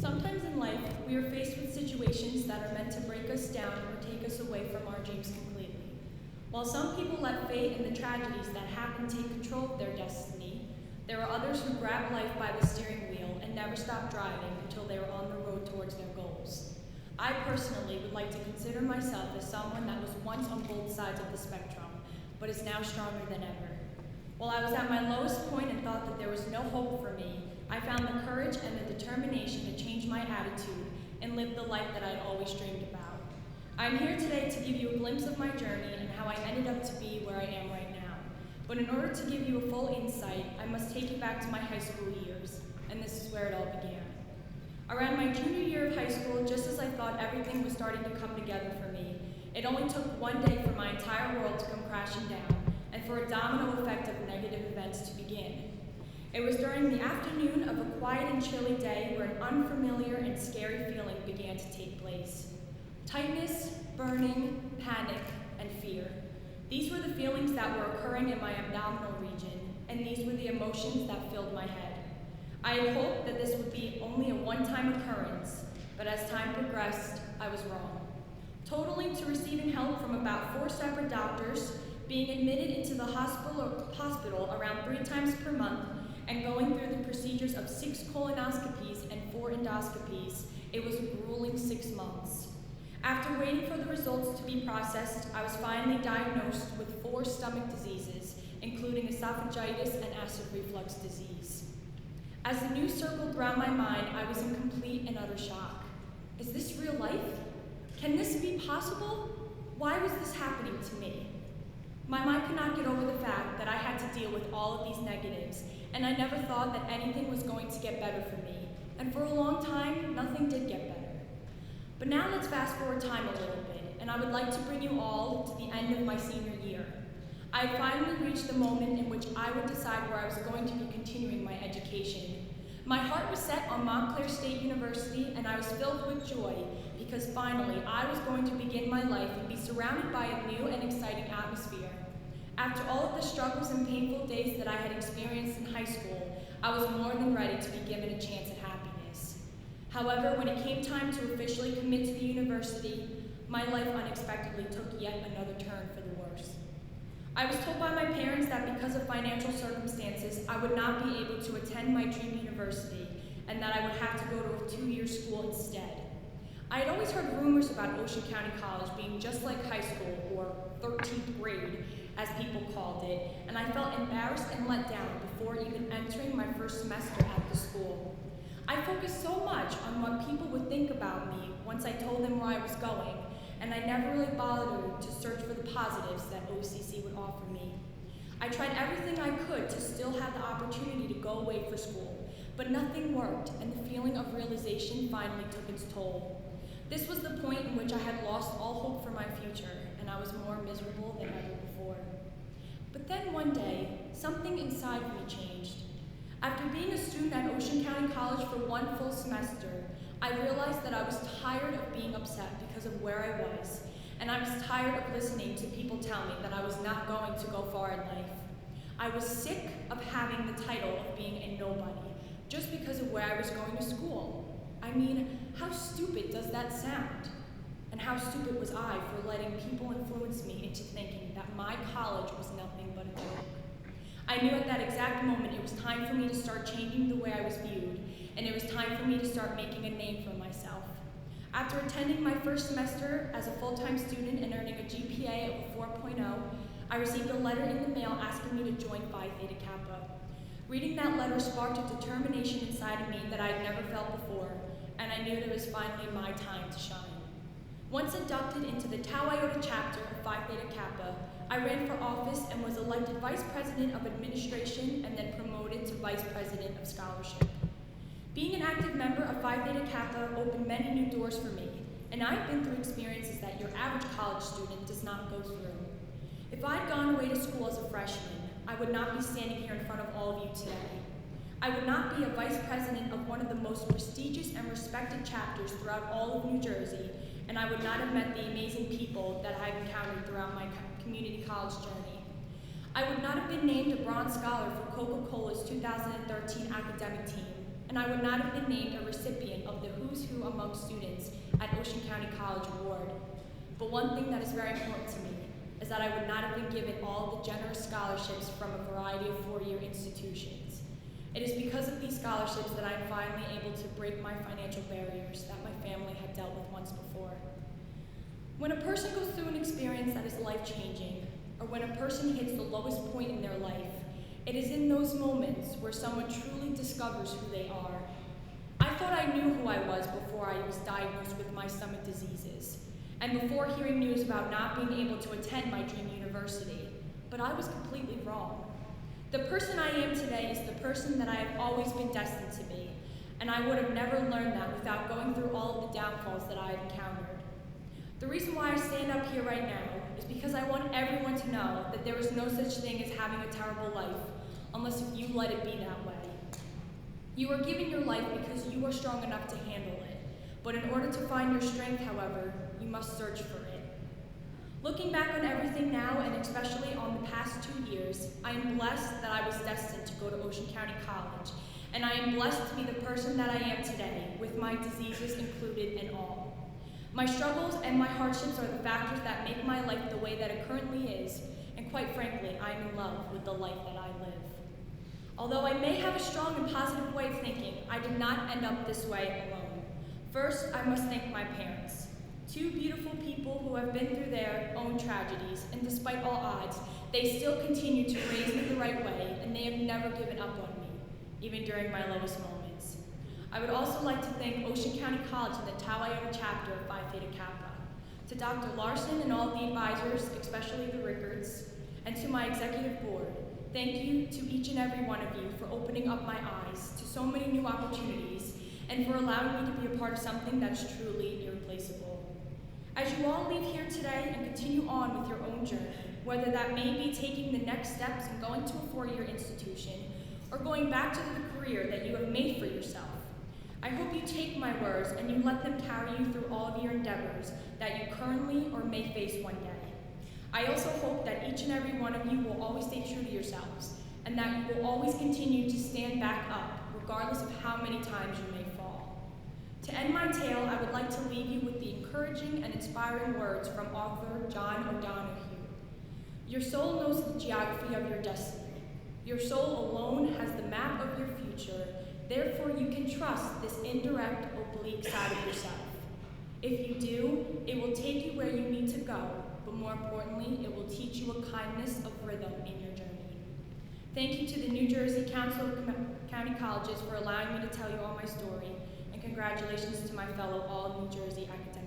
Sometimes in life, we are faced with situations that are meant to break us down or take us away from our dreams completely. While some people let fate and the tragedies that happen take control of their destiny, there are others who grab life by the steering wheel and never stop driving until they are on the road towards their goals. I personally would like to consider myself as someone that was once on both sides of the spectrum, but is now stronger than ever. While I was at my lowest point and thought that there was no hope for me, I found the courage and the determination to change my attitude and live the life that I had always dreamed about. I'm here today to give you a glimpse of my journey and how I ended up to be where I am right now. But in order to give you a full insight, I must take you back to my high school years, and this is where it all began. Around my junior year of high school, just as I thought everything was starting to come together for me, it only took one day for my entire world to come crashing down, and for a domino effect of negative events to begin. It was during the afternoon of a quiet and chilly day where an unfamiliar and scary feeling began to take place. Tightness, burning, panic, and fear. These were the feelings that were occurring in my abdominal region, and these were the emotions that filled my head. I had hoped that this would be only a one-time occurrence, but as time progressed, I was wrong. Totaling to receiving help from about 4 separate doctors, being admitted into the hospital around 3 times per month, and going through the procedures of 6 colonoscopies and 4 endoscopies, it was a grueling 6 months. After waiting for the results to be processed, I was finally diagnosed with 4 stomach diseases, including esophagitis and acid reflux disease. As the news circled around my mind, I was in complete and utter shock. Is this real life? Can this be possible? Why was this happening to me? My mind could not get over the fact that I had to deal with all of these negatives, and I never thought that anything was going to get better for me. And for a long time, nothing did get better. But now let's fast forward time a little bit, and I would like to bring you all to the end of my senior year. I had finally reached the moment in which I would decide where I was going to be continuing my education. My heart was set on Montclair State University, and I was filled with joy because finally I was going to begin my life and be surrounded by a new and exciting atmosphere. After all of the struggles and painful days that I had experienced in high school, I was more than ready to be given a chance at happiness. However, when it came time to officially commit to the university, my life unexpectedly took yet another turn for the worse. I was told by my parents that because of financial circumstances, I would not be able to attend my dream university and that I would have to go to a 2-year school instead. I had always heard rumors about Ocean County College being just like high school, or 13th grade, as people called it, and I felt embarrassed and let down before even entering my first semester at the school. I focused so much on what people would think about me once I told them where I was going, and I never really bothered to search for the positives that OCC would offer me. I tried everything I could to still have the opportunity to go away for school, but nothing worked, and the feeling of realization finally took its toll. This was the point in which I had lost all hope for my future, and I was more miserable than ever before. But then one day, something inside me changed. After being a student at Ocean County College for 1 full semester, I realized that I was tired of being upset because of where I was, and I was tired of listening to people tell me that I was not going to go far in life. I was sick of having the title of being a nobody, just because of where I was going to school. I mean, how stupid does that sound? And how stupid was I for letting people influence me into thinking that my college was nothing but a joke? I knew at that exact moment it was time for me to start changing the way I was viewed, and it was time for me to start making a name for myself. After attending my first semester as a full-time student and earning a GPA of a 4.0, I received a letter in the mail asking me to join Phi Theta Kappa. Reading that letter sparked a determination inside of me that I had never felt before, and I knew that it was finally my time to shine. Once inducted into the Tau Iota chapter of Phi Theta Kappa, I ran for office and was elected Vice President of Administration and then promoted to Vice President of Scholarship. Being an active member of Phi Theta Kappa opened many new doors for me, and I've been through experiences that your average college student does not go through. If I'd gone away to school as a freshman, I would not be standing here in front of all of you today. I would not be a vice president of one of the most prestigious and respected chapters throughout all of New Jersey, and I would not have met the amazing people that I've encountered throughout my community college journey. I would not have been named a Bronze Scholar for Coca-Cola's 2013 academic team, and I would not have been named a recipient of the Who's Who among students at Ocean County College Award. But one thing that is very important to me is that I would not have been given all the generous scholarships from a variety of four-year institutions. It is because of these scholarships that I am finally able to break my financial barriers that my family had dealt with once before. When a person goes through an experience that is life-changing, or when a person hits the lowest point in their life, it is in those moments where someone truly discovers who they are. I thought I knew who I was before I was diagnosed with my stomach diseases, and before hearing news about not being able to attend my dream university, but I was completely wrong. The person I am today is the person that I have always been destined to be, and I would have never learned that without going through all of the downfalls that I have encountered. The reason why I stand up here right now is because I want everyone to know that there is no such thing as having a terrible life unless if you let it be that way. You are given your life because you are strong enough to handle it, but in order to find your strength, however, you must search for it. Looking back on everything now, and especially on the past 2 years, I am blessed that I was destined to go to Ocean County College, and I am blessed to be the person that I am today, with my diseases included and all. My struggles and my hardships are the factors that make my life the way that it currently is, and quite frankly, I am in love with the life that I live. Although I may have a strong and positive way of thinking, I did not end up this way alone. First, I must thank my parents. Two beautiful people who have been through their own tragedies, and despite all odds, they still continue to raise me the right way, and they have never given up on me, even during my lowest moments. I would also like to thank Ocean County College and the Tau Iota chapter of Phi Theta Kappa, to Dr. Larson and all the advisors, especially the Rickards, and to my executive board. Thank you to each and every one of you for opening up my eyes to so many new opportunities and for allowing me to be a part of something that's truly irreplaceable. As you all leave here today and continue on with your own journey, whether that may be taking the next steps and going to a four-year institution or going back to the career that you have made for yourself, I hope you take my words and you let them carry you through all of your endeavors that you currently or may face one day. I also hope that each and every one of you will always stay true to yourselves and that you will always continue to stand back up regardless of how many times you may fall. To end my tale, I would like to leave you with the encouraging and inspiring words from author John O'Donohue. Your soul knows the geography of your destiny. Your soul alone has the map of your future. Therefore, you can trust this indirect, oblique side of yourself. If you do, it will take you where you need to go, but more importantly, it will teach you a kindness of rhythm in your journey. Thank you to the New Jersey Council of County Colleges for allowing me to tell you all my story, and congratulations to my fellow all New Jersey academics.